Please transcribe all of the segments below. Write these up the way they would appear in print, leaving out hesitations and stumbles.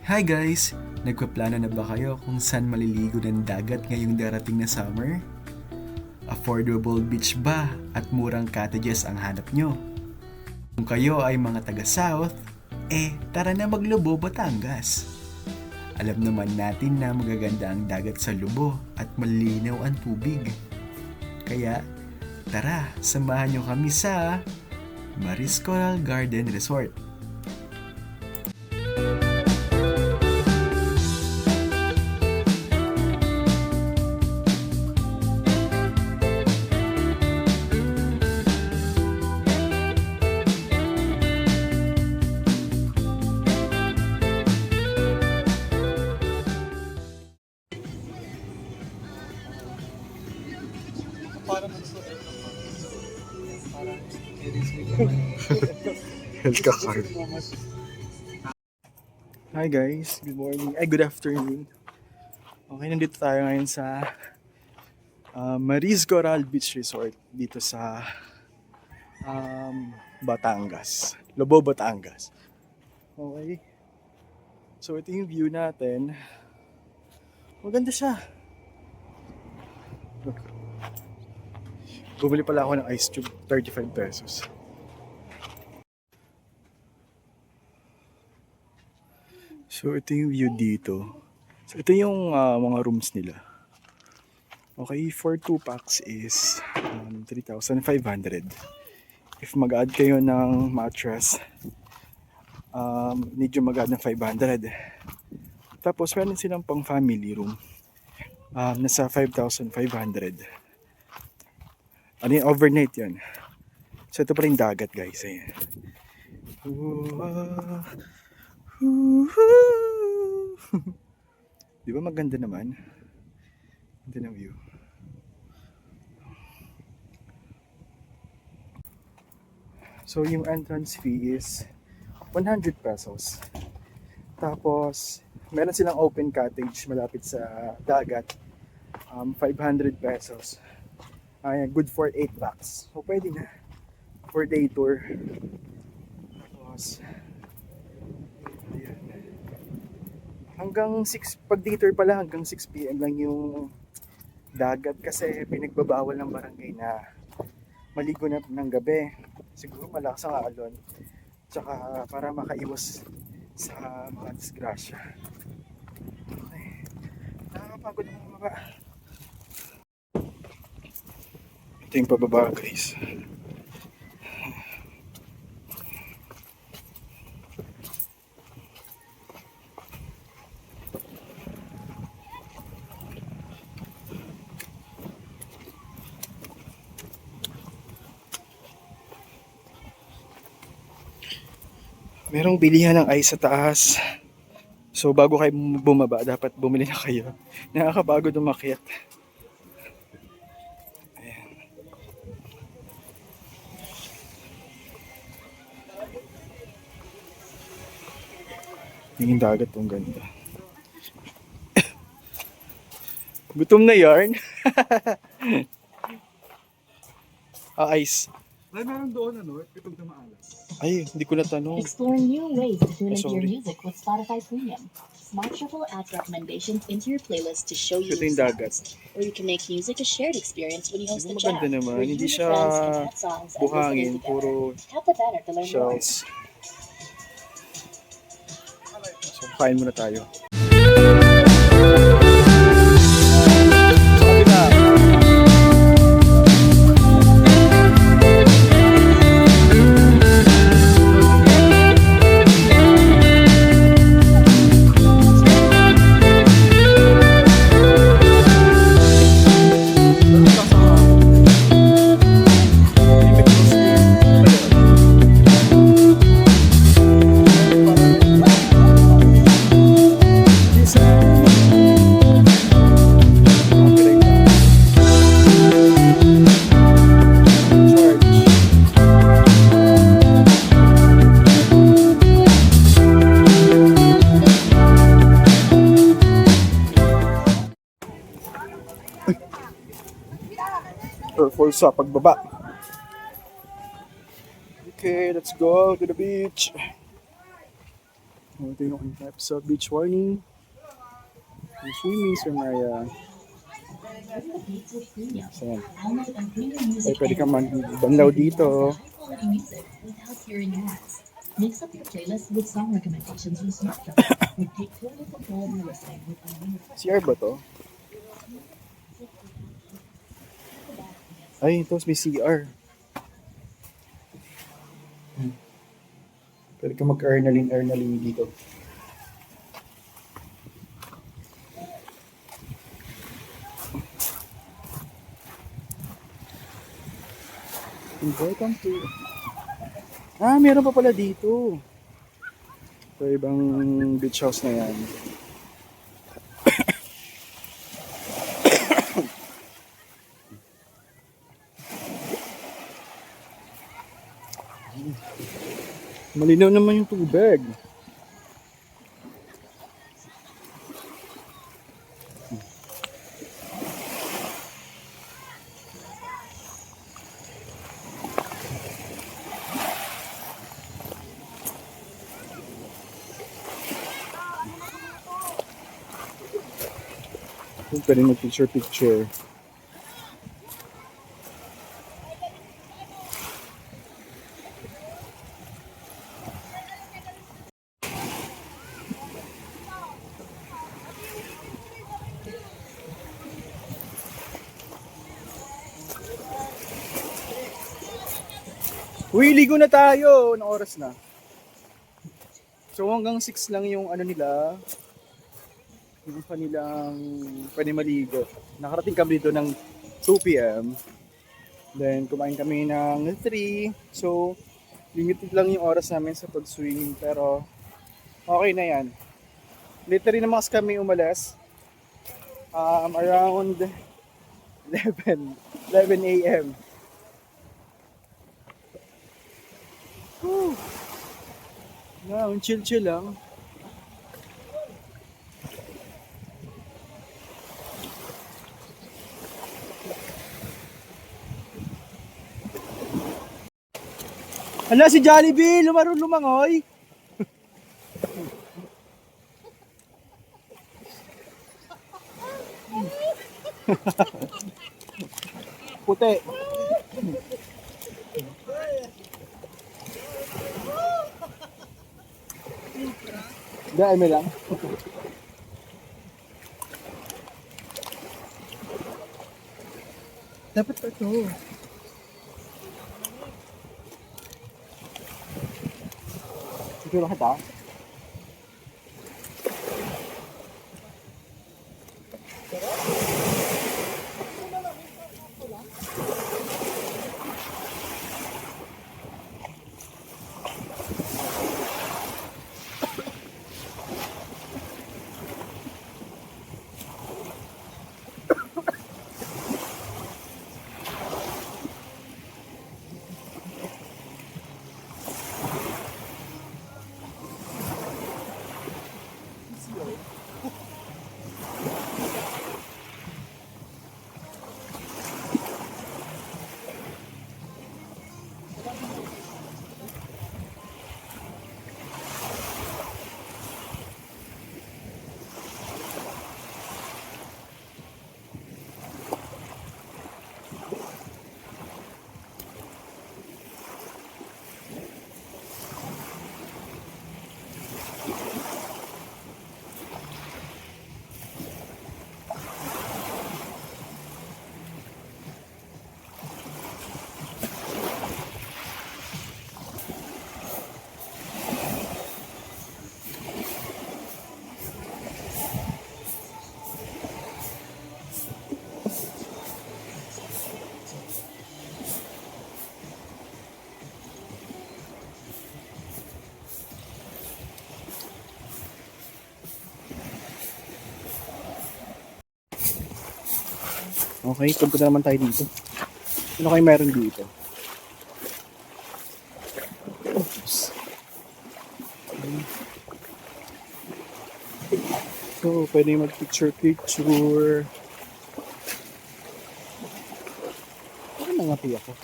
Hi guys! Nagpaplano na ba kayo kung saan maliligo ng dagat ngayong darating na summer? Affordable beach ba at murang cottages ang hanap nyo? Kung kayo ay mga taga-South, tara na maglubo Batangas! Alam naman natin na magaganda ang dagat sa Lubo at malinaw ang tubig. Kaya tara, samahan nyo kami sa Maris Coral Garden Resort. Parang magsuot parang Health ka card. Hi guys, good morning. Good afternoon. Okay, nandito tayo ngayon sa Maris Coral Beach Resort dito sa Batangas. Lobo, Batangas. Okay. So ito yung view natin. Maganda siya. Look. Bumili pala ako ng ice tube, 35 pesos. So ito yung view dito. So ito yung mga rooms nila. Okay, for 2 packs is 3,500. If mag-add kayo ng mattress, need yung mag-add ng 500. Tapos meron silang pang family room. Nasa 5,500. Ano yung overnight yun. So ito pa rin dagat guys. Ayan. Di ba maganda naman? Ganda ng view. So yung entrance fee is 100 pesos. Tapos meron silang open cottage malapit sa dagat. 500 pesos. Good for 8 bucks. So pwede na for day tour. Tapos ayan. Hanggang 6 pag day tour pala hanggang 6 PM lang yung dagat kasi pinagbabawal ng barangay na maligo na ng gabi. Siguro malakas ang alon. Tsaka para makaiwas sa mga disgrasya. Okay. Nakakapagod ng mga. Ito yung pababa guys. Merong bilihan ng ice sa taas. So bago kayo bumaba, dapat bumili na kayo. Nakakapagod umakyat. Ayan. Yung dagat tong ganda. Gutom na yarn. Ice. Ay, meron doon pitog na maalas. Ay, hindi ko natanong. Exploring new ways to tune into your Sorry. music with Spotify Premium. Smart Shuffle adds recommendations into your playlist to show you Ito new yung dagat. songs. Or you can make music a shared experience when you host Diba a jam. maganda naman? Where you Hindi and siya your friends can chat songs and listen in buhangin, together. puro Tap the banner to learn more. shells. So, kain muna tayo. Sabi na. Or sa pagbaba. Okay, let's go to the beach. Ito yung episode beach warning. Yung swimming, Sir Maria. So, ay, pwede kang magbanlaw dito. High-quality music without hearing ads. Mix up your playlist with song recommendations with smartphone. We take total control of your listening with unlimited. CR ba to? Ay, ito may CR. Pwede ka mag-earnaling dito. Welcome to... meron pa pala dito. Sa ibang beach house na yan. Malinaw naman yung tubig. Pwede mag-picture. Uy, ligo na tayo! Anong oras na? So hanggang 6 lang yung ano nila, yung kanilang pwede maligo. Nakarating kami dito ng 2 p.m. Then kumain kami ng 3. So limited lang yung oras namin sa pag-swimming, pero okay na yan. Literally naman kasi kami umalis around 11 a.m. Chill lang. Hala, si Jollibee! Lumangoy! Puti. Dahil mo lang. Dapat pa ito. Siguro kita. Okay, punta na naman tayo dito. Ano kayo meron dito? Oops. So, pwede mag-picture. Ano nangati ako?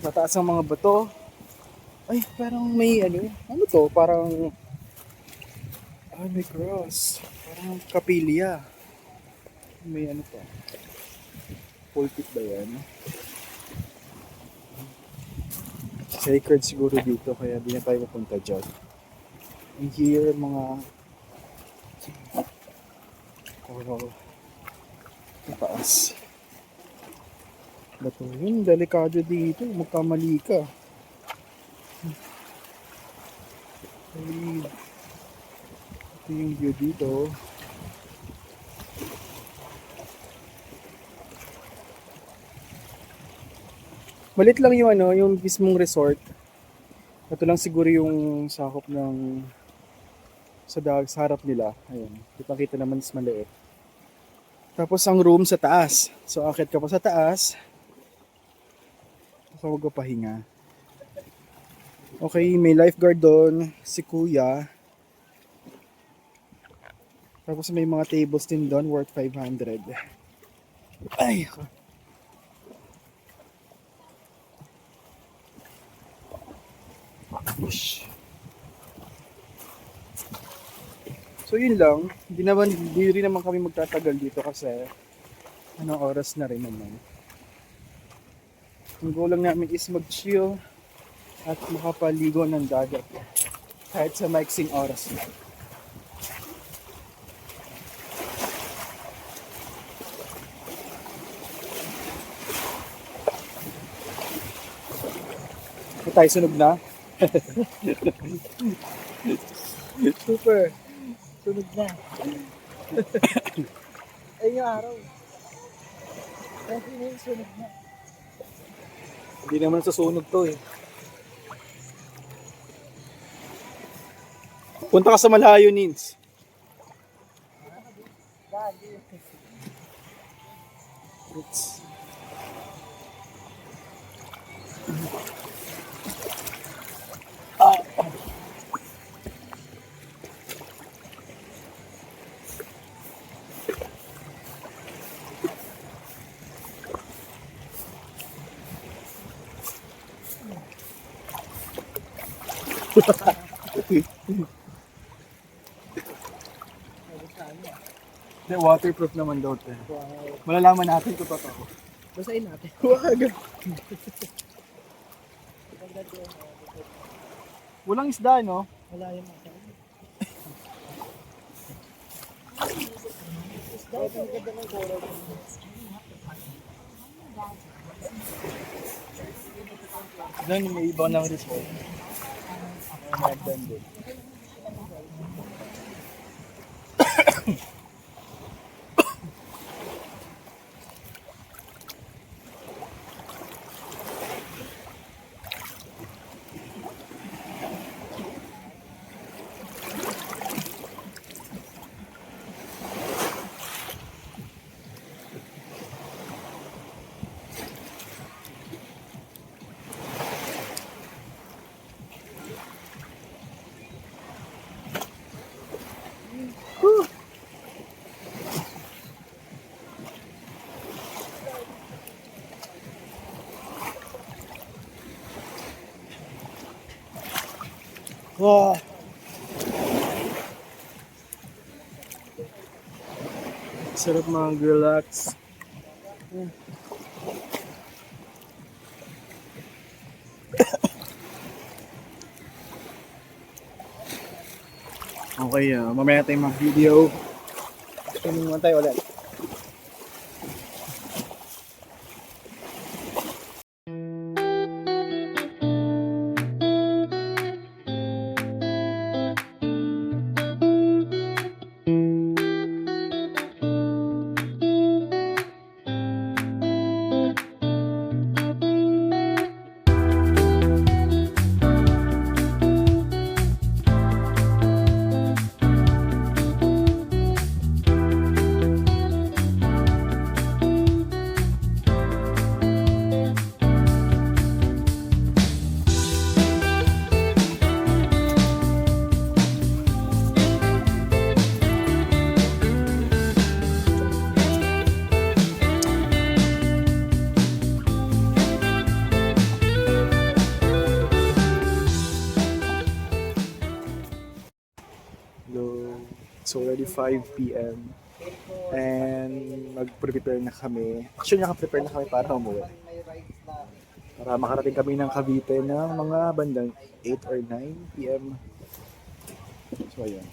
Mataas ang mga bato. Ay, parang may ano to? Parang, may cross. Parang kapilya. May ano to? Pulpit ba yan? Sacred siguro dito, kaya di na tayo mapunta dyan. And here, mga coral. Mataas. Bato yun, delikado dito. Magkamali ka. Ay, ito yung view dito. Malit lang yung yung mismong resort. Ito lang siguro yung sakop ng sa harap nila. Ayun, kita naman is maliit. Tapos ang room sa taas. So akit ka pa sa taas. Huwag ka pahinga. Okay, may lifeguard doon, si Kuya. Tapos may mga tables din doon worth 500. Ay! Push. So yun lang, hindi rin naman kami magtatagal dito kasi anong oras na rin naman. Ang goal lang namin is mag-chill at makapaligo ng dagat kahit sa maiksing oras na. Tayo sunog na? Super. Sunog na. Ayun yung araw. Ayun yung sunog na. Hindi naman susunog to eh. Punta ka sa malayo, Nins. It's... Hindi, waterproof naman daw ito. Malalaman natin kung totoo. Basahin natin. Wag. Walang isda, no? Wala yung mata. Doon may iba ng resort. May magdan doon. Wow. Sarap mag-relax. Okay, mamaya tayo mag-video. Tingnan tayo ulit. Hello. It's already 5 p.m. And mag-prepare na kami. Actually, naka-prepare na kami para umuwi. Para makarating kami ng Cavite ng mga bandang 8 or 9 p.m. So, ayan.